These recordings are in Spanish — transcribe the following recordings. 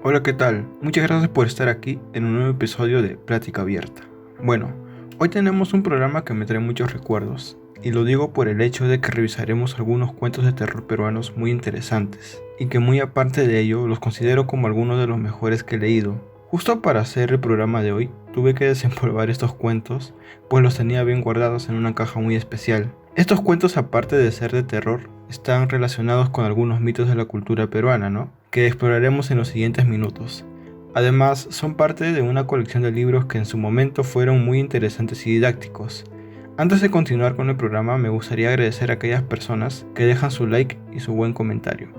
Hola, ¿qué tal? Muchas gracias por estar aquí en un nuevo episodio de Plática Abierta. Bueno, hoy tenemos un programa que me trae muchos recuerdos, y lo digo por el hecho de que revisaremos algunos cuentos de terror peruanos muy interesantes, y que muy aparte de ello los considero como algunos de los mejores que he leído. Justo para hacer el programa de hoy, tuve que desempolvar estos cuentos, pues los tenía bien guardados en una caja muy especial. Estos cuentos, aparte de ser de terror, están relacionados con algunos mitos de la cultura peruana, ¿no? Que exploraremos en los siguientes minutos. Además, son parte de una colección de libros que en su momento fueron muy interesantes y didácticos. Antes de continuar con el programa, me gustaría agradecer a aquellas personas que dejan su like y su buen comentario,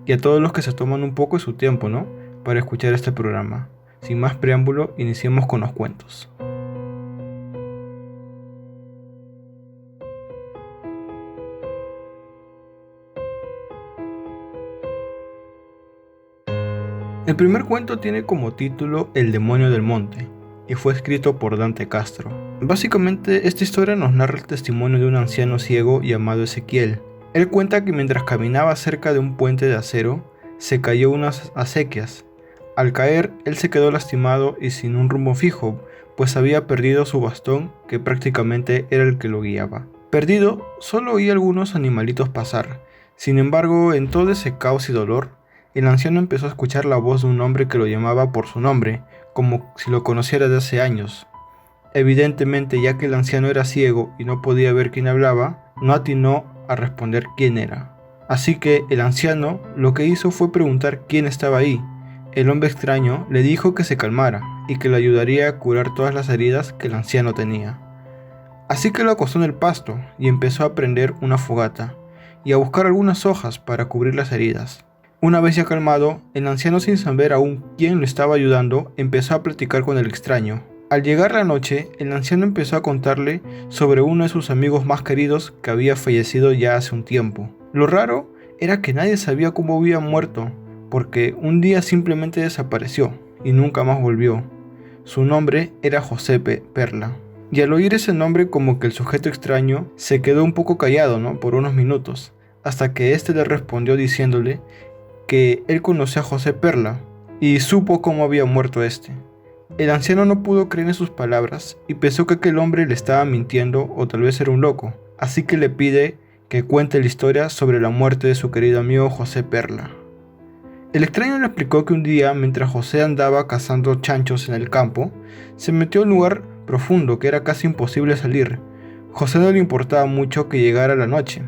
y a todos los que se toman un poco de su tiempo, ¿no?, para escuchar este programa. Sin más preámbulo, iniciemos con los cuentos. El primer cuento tiene como título El demonio del monte y fue escrito por Dante Castro. Básicamente, esta historia nos narra el testimonio de un anciano ciego llamado Ezequiel. Él cuenta que mientras caminaba cerca de un puente de acero, se cayó unas acequias. Al caer, él se quedó lastimado y sin un rumbo fijo, pues había perdido su bastón, que prácticamente era el que lo guiaba. Perdido, solo oía algunos animalitos pasar. Sin embargo, en todo ese caos y dolor, el anciano empezó a escuchar la voz de un hombre que lo llamaba por su nombre, como si lo conociera de hace años. Evidentemente, ya que el anciano era ciego y no podía ver quién hablaba, no atinó a responder quién era. Así que el anciano lo que hizo fue preguntar quién estaba ahí. El hombre extraño le dijo que se calmara y que le ayudaría a curar todas las heridas que el anciano tenía. Así que lo acostó en el pasto y empezó a prender una fogata y a buscar algunas hojas para cubrir las heridas. Una vez ya calmado, el anciano, sin saber aún quién lo estaba ayudando, empezó a platicar con el extraño. Al llegar la noche, el anciano empezó a contarle sobre uno de sus amigos más queridos que había fallecido ya hace un tiempo. Lo raro era que nadie sabía cómo había muerto, porque un día simplemente desapareció y nunca más volvió. Su nombre era José Perla. Y al oír ese nombre, como que el sujeto extraño se quedó un poco callado, ¿no?, por unos minutos, hasta que éste le respondió diciéndole que él conocía a José Perla y supo cómo había muerto este. El anciano no pudo creer en sus palabras y pensó que aquel hombre le estaba mintiendo o tal vez era un loco, así que le pide que cuente la historia sobre la muerte de su querido amigo José Perla. El extraño le explicó que un día, mientras José andaba cazando chanchos en el campo, se metió a un lugar profundo que era casi imposible salir. José no le importaba mucho que llegara la noche,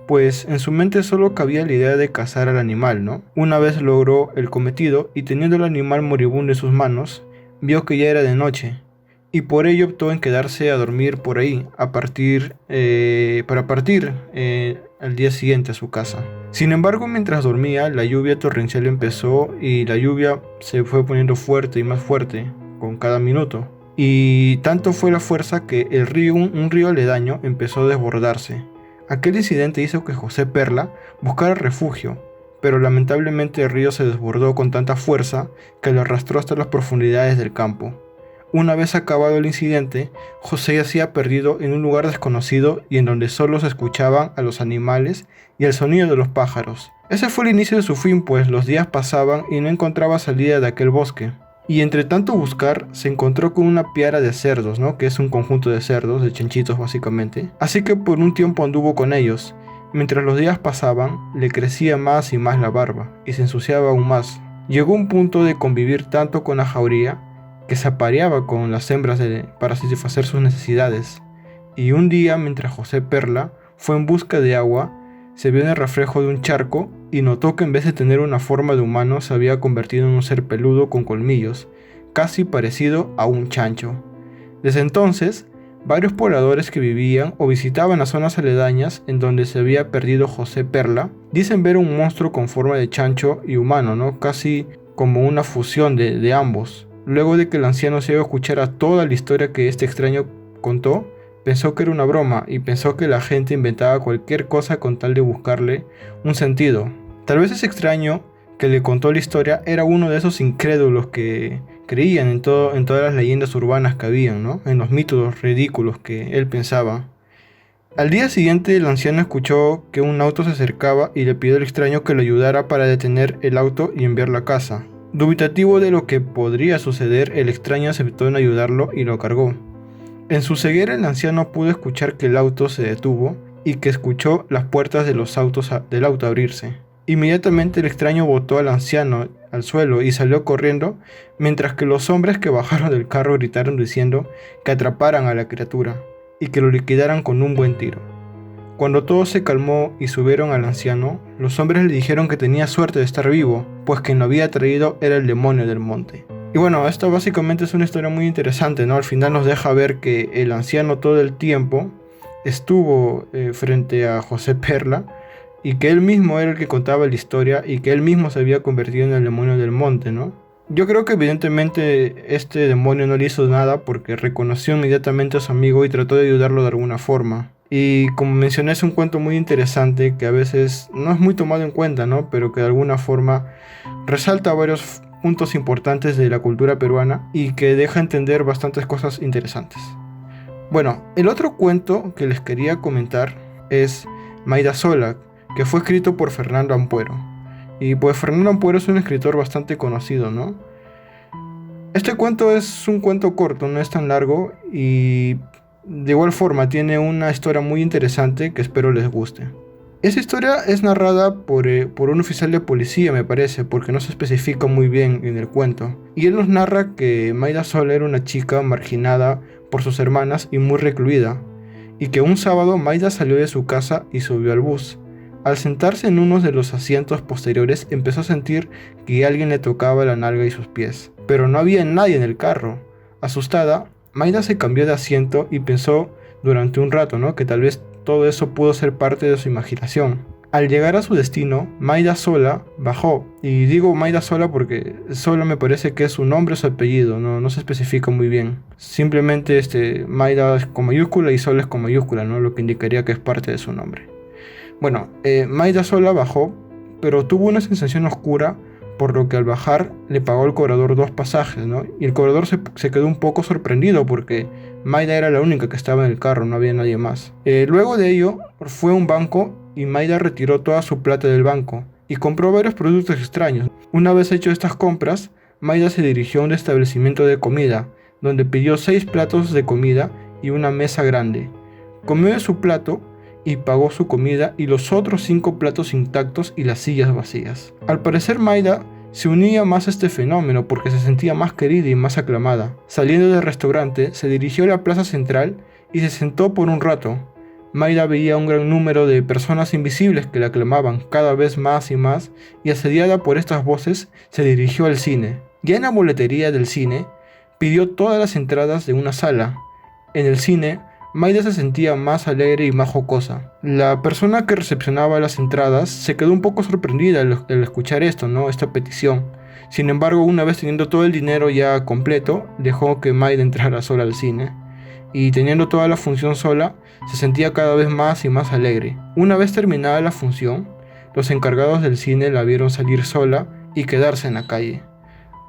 pues en su mente solo cabía la idea de cazar al animal, ¿no? Una vez logró el cometido y teniendo el animal moribundo en sus manos, vio que ya era de noche y por ello optó en quedarse a dormir por ahí para partir al día siguiente a su casa. Sin embargo, mientras dormía, la lluvia torrencial empezó y la lluvia se fue poniendo fuerte y más fuerte con cada minuto. Y tanto fue la fuerza que un río aledaño empezó a desbordarse. Aquel incidente hizo que José Perla buscara refugio, pero lamentablemente el río se desbordó con tanta fuerza que lo arrastró hasta las profundidades del campo. Una vez acabado el incidente, José yacía perdido en un lugar desconocido y en donde solo se escuchaban a los animales y el sonido de los pájaros. Ese fue el inicio de su fin, pues los días pasaban y no encontraba salida de aquel bosque. Y entre tanto buscar, se encontró con una piara de cerdos, ¿no?, que es un conjunto de cerdos, de chanchitos básicamente. Así que por un tiempo anduvo con ellos. Mientras los días pasaban, le crecía más y más la barba, y se ensuciaba aún más. Llegó un punto de convivir tanto con la jauría, que se apareaba con las hembras para satisfacer sus necesidades. Y un día, mientras José Perla fue en busca de agua, se vio en el reflejo de un charco y notó que en vez de tener una forma de humano se había convertido en un ser peludo con colmillos, casi parecido a un chancho. Desde entonces, varios pobladores que vivían o visitaban las zonas aledañas en donde se había perdido José Perla, dicen ver un monstruo con forma de chancho y humano, ¿no?, casi como una fusión de ambos. Luego de que el anciano ciego escuchara toda la historia que este extraño contó, pensó que era una broma y pensó que la gente inventaba cualquier cosa con tal de buscarle un sentido. Tal vez ese extraño que le contó la historia era uno de esos incrédulos que creían en todas las leyendas urbanas que habían, ¿no?, en los mitos ridículos que él pensaba. Al día siguiente, el anciano escuchó que un auto se acercaba y le pidió al extraño que lo ayudara para detener el auto y enviarlo a casa. Dubitativo de lo que podría suceder, el extraño aceptó en ayudarlo y lo cargó. En su ceguera el anciano pudo escuchar que el auto se detuvo y que escuchó las puertas de del auto abrirse. Inmediatamente el extraño botó al anciano al suelo y salió corriendo, mientras que los hombres que bajaron del carro gritaron diciendo que atraparan a la criatura y que lo liquidaran con un buen tiro. Cuando todo se calmó y subieron al anciano, los hombres le dijeron que tenía suerte de estar vivo, pues quien lo había traído era el demonio del monte. Y bueno, esto básicamente es una historia muy interesante, ¿no? Al final nos deja ver que el anciano todo el tiempo estuvo frente a José Perla, y que él mismo era el que contaba la historia y que él mismo se había convertido en el demonio del monte, ¿no? Yo creo que evidentemente este demonio no le hizo nada porque reconoció inmediatamente a su amigo y trató de ayudarlo de alguna forma. Y como mencioné, es un cuento muy interesante que a veces no es muy tomado en cuenta, ¿no? Pero que de alguna forma resalta varios puntos importantes de la cultura peruana y que deja entender bastantes cosas interesantes. Bueno, el otro cuento que les quería comentar es Mayda Sola, que fue escrito por Fernando Ampuero. Y pues Fernando Ampuero es un escritor bastante conocido, ¿no? Este cuento es un cuento corto, no es tan largo y de igual forma tiene una historia muy interesante que espero les guste. Esta historia es narrada por un oficial de policía, me parece, porque no se especifica muy bien en el cuento. Y él nos narra que Mayda Sola era una chica marginada por sus hermanas y muy recluida, y que un sábado Mayda salió de su casa y subió al bus. Al sentarse en uno de los asientos posteriores empezó a sentir que alguien le tocaba la nalga y sus pies, pero no había nadie en el carro. Asustada, Mayda se cambió de asiento y pensó durante un rato, ¿no?, que tal vez todo eso pudo ser parte de su imaginación. Al llegar a su destino, Mayda Sola bajó, y digo Mayda Sola porque Sola me parece que es su nombre o su apellido, no se especifica muy bien. Simplemente Mayda es con mayúscula y Sola es con mayúscula, ¿no?, lo que indicaría que es parte de su nombre. Bueno, Mayda Sola bajó, pero tuvo una sensación oscura, por lo que al bajar le pagó al cobrador 2 pasajes, ¿no? Y el cobrador se quedó un poco sorprendido porque Mayda era la única que estaba en el carro, no había nadie más. Luego de ello, fue a un banco y Mayda retiró toda su plata del banco y compró varios productos extraños. Una vez hecho estas compras, Mayda se dirigió a un establecimiento de comida, donde pidió 6 platos de comida y una mesa grande. Comió de su plato y pagó su comida y los otros 5 platos intactos y las sillas vacías. Al parecer Mayda se unía más a este fenómeno porque se sentía más querida y más aclamada. Saliendo del restaurante, se dirigió a la plaza central y se sentó por un rato. Mayda veía un gran número de personas invisibles que la aclamaban cada vez más y más, y asediada por estas voces, se dirigió al cine. Ya en la boletería del cine, pidió todas las entradas de una sala. En el cine, Mayda se sentía más alegre y más jocosa. La persona que recepcionaba las entradas se quedó un poco sorprendida al escuchar esto, ¿no?, esta petición. Sin embargo, una vez teniendo todo el dinero ya completo, dejó que Mayda entrara sola al cine. Y teniendo toda la función sola, se sentía cada vez más y más alegre. Una vez terminada la función, los encargados del cine la vieron salir sola y quedarse en la calle.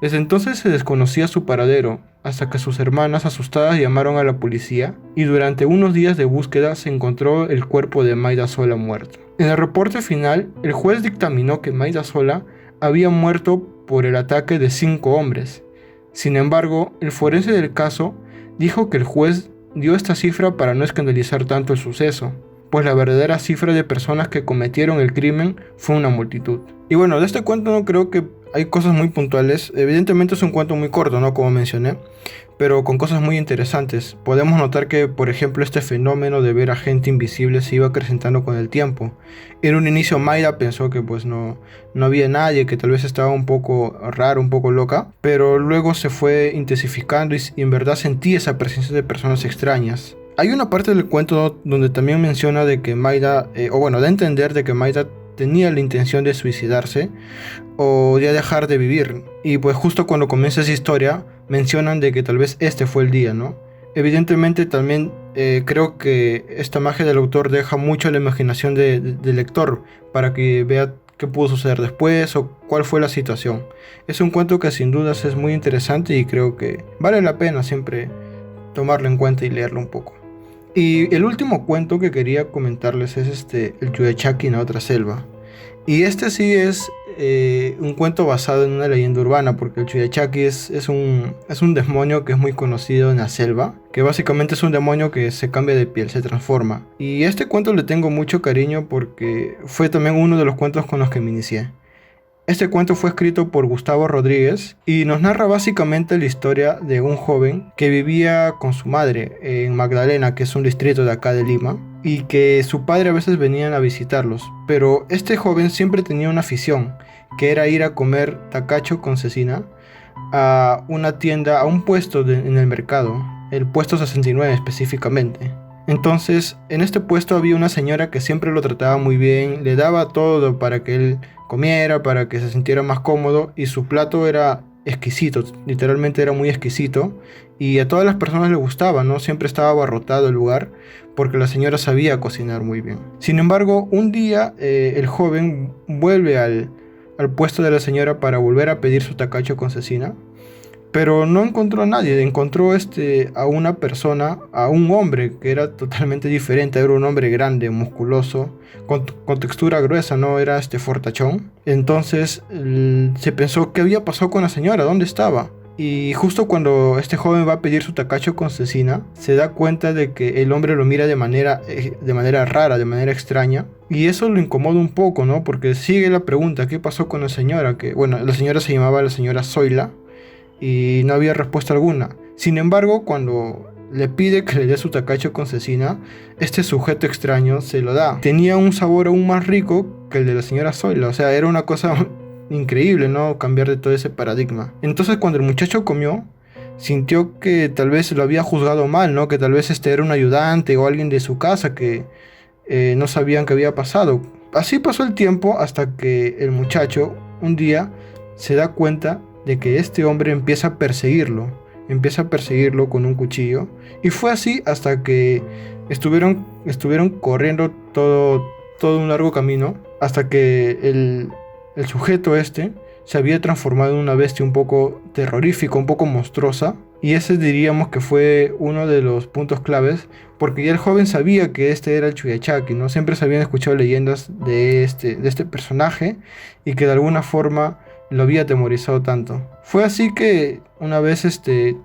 Desde entonces se desconocía su paradero, hasta que sus hermanas asustadas llamaron a la policía y durante unos días de búsqueda se encontró el cuerpo de Mayda Sola muerto. En el reporte final, el juez dictaminó que Mayda Sola había muerto por el ataque de 5 hombres. Sin embargo, el forense del caso dijo que el juez dio esta cifra para no escandalizar tanto el suceso, pues la verdadera cifra de personas que cometieron el crimen fue una multitud. Y bueno, de este cuento no creo que hay cosas muy puntuales. Evidentemente es un cuento muy corto, ¿no?, como mencioné, pero con cosas muy interesantes. Podemos notar que, por ejemplo, este fenómeno de ver a gente invisible se iba acrecentando con el tiempo. En un inicio Mayda pensó que pues no había nadie, que tal vez estaba un poco raro, un poco loca, pero luego se fue intensificando y en verdad sentía esa presencia de personas extrañas. Hay una parte del cuento donde también menciona de que Mayda, da a entender de que Mayda tenía la intención de suicidarse o de dejar de vivir. Y pues justo cuando comienza esa historia mencionan de que tal vez este fue el día, ¿no? Evidentemente también creo que esta magia del autor deja mucho a la imaginación del lector para que vea qué pudo suceder después o cuál fue la situación. Es un cuento que sin dudas es muy interesante y creo que vale la pena siempre tomarlo en cuenta y leerlo un poco. Y el último cuento que quería comentarles es el Yuyachaki en la otra selva. Y este sí es un cuento basado en una leyenda urbana, porque el Chuyachaki es un demonio que es muy conocido en la selva, que básicamente es un demonio que se cambia de piel, se transforma. Y este cuento le tengo mucho cariño porque fue también uno de los cuentos con los que me inicié. Este cuento fue escrito por Gustavo Rodríguez y nos narra básicamente la historia de un joven que vivía con su madre en Magdalena, que es un distrito de acá de Lima, y que su padre a veces venían a visitarlos. Pero este joven siempre tenía una afición, que era ir a comer tacacho con cecina a una tienda, a un puesto en el mercado, el puesto 69 específicamente. Entonces, en este puesto había una señora que siempre lo trataba muy bien, le daba todo para que él comiera, para que se sintiera más cómodo, y su plato era exquisito, literalmente era muy exquisito, y a todas las personas le gustaba, ¿no? Siempre estaba abarrotado el lugar porque la señora sabía cocinar muy bien. Sin embargo, un día el joven vuelve al puesto de la señora para volver a pedir su tacacho con cecina, pero no encontró a nadie, encontró a una persona, a un hombre que era totalmente diferente, era un hombre grande, musculoso, con textura gruesa, no era fortachón. Entonces se pensó, ¿qué había pasado con la señora? ¿Dónde estaba? Y justo cuando este joven va a pedir su tacacho con cecina, se da cuenta de que el hombre lo mira de manera rara, de manera extraña. Y eso lo incomoda un poco, ¿no? Porque sigue la pregunta, ¿qué pasó con la señora? Que, bueno, la señora se llamaba la señora Zoila, y no había respuesta alguna. Sin embargo, cuando le pide que le dé su tacacho con cecina, este sujeto extraño se lo da. Tenía un sabor aún más rico que el de la señora Zoila, o sea, era una cosa increíble, ¿no? Cambiar de todo ese paradigma. Entonces, cuando el muchacho comió, sintió que tal vez lo había juzgado mal, ¿no? Que tal vez era un ayudante o alguien de su casa que no sabían qué había pasado. Así pasó el tiempo hasta que el muchacho un día se da cuenta de que este hombre empieza a perseguirlo con un cuchillo, y fue así hasta que estuvieron corriendo todo un largo camino, hasta que el sujeto se había transformado en una bestia un poco terrorífica, un poco monstruosa, y ese diríamos que fue uno de los puntos claves, porque ya el joven sabía que este era el Chuyachaki, ¿no? Siempre se habían escuchado leyendas de este personaje, y que de alguna forma lo había atemorizado tanto. Fue así que una vez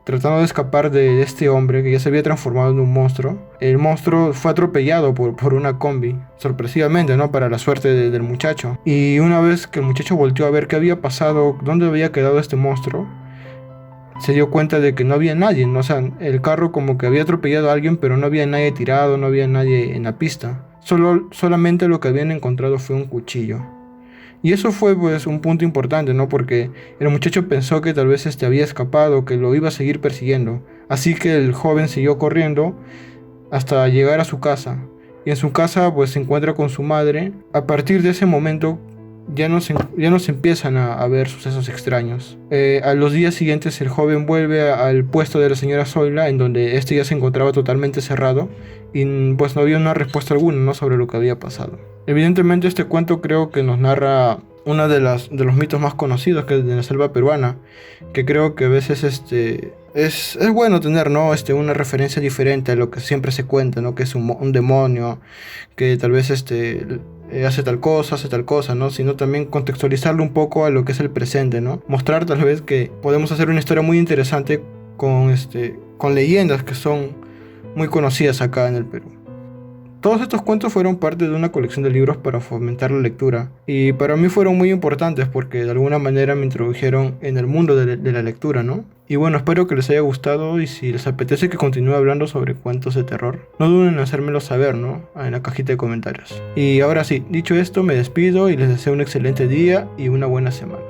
tratando de escapar de este hombre que ya se había transformado en un monstruo, el monstruo fue atropellado por una combi, sorpresivamente, ¿no? Para la suerte del muchacho. Y una vez que el muchacho volteó a ver qué había pasado, dónde había quedado este monstruo, se dio cuenta de que no había nadie, ¿no? O sea, el carro como que había atropellado a alguien, pero no había nadie tirado, no había nadie en la pista. Solamente lo que habían encontrado fue un cuchillo. Y eso fue pues un punto importante, ¿no? Porque el muchacho pensó que tal vez había escapado, que lo iba a seguir persiguiendo. Así que el joven siguió corriendo hasta llegar a su casa. Y en su casa pues se encuentra con su madre. A partir de ese momento ya no se empiezan a ver sucesos extraños. A los días siguientes el joven vuelve al puesto de la señora Zoila, en donde ya se encontraba totalmente cerrado, y pues no había una respuesta alguna, ¿no? Sobre lo que había pasado. Evidentemente este cuento creo que nos narra uno de los mitos más conocidos, que es de la selva peruana, que creo que a veces es bueno tener, ¿no? Una referencia diferente a lo que siempre se cuenta, ¿no? Que es un demonio, que tal vez hace tal cosa, ¿no? Sino también contextualizarlo un poco a lo que es el presente, ¿no? Mostrar tal vez que podemos hacer una historia muy interesante con leyendas que son muy conocidas acá en el Perú. Todos estos cuentos fueron parte de una colección de libros para fomentar la lectura, y para mí fueron muy importantes porque de alguna manera me introdujeron en el mundo de la lectura, ¿no? Y bueno, espero que les haya gustado, y si les apetece que continúe hablando sobre cuentos de terror, no duden en hacérmelo saber, ¿no? En la cajita de comentarios. Y ahora sí, dicho esto, me despido y les deseo un excelente día y una buena semana.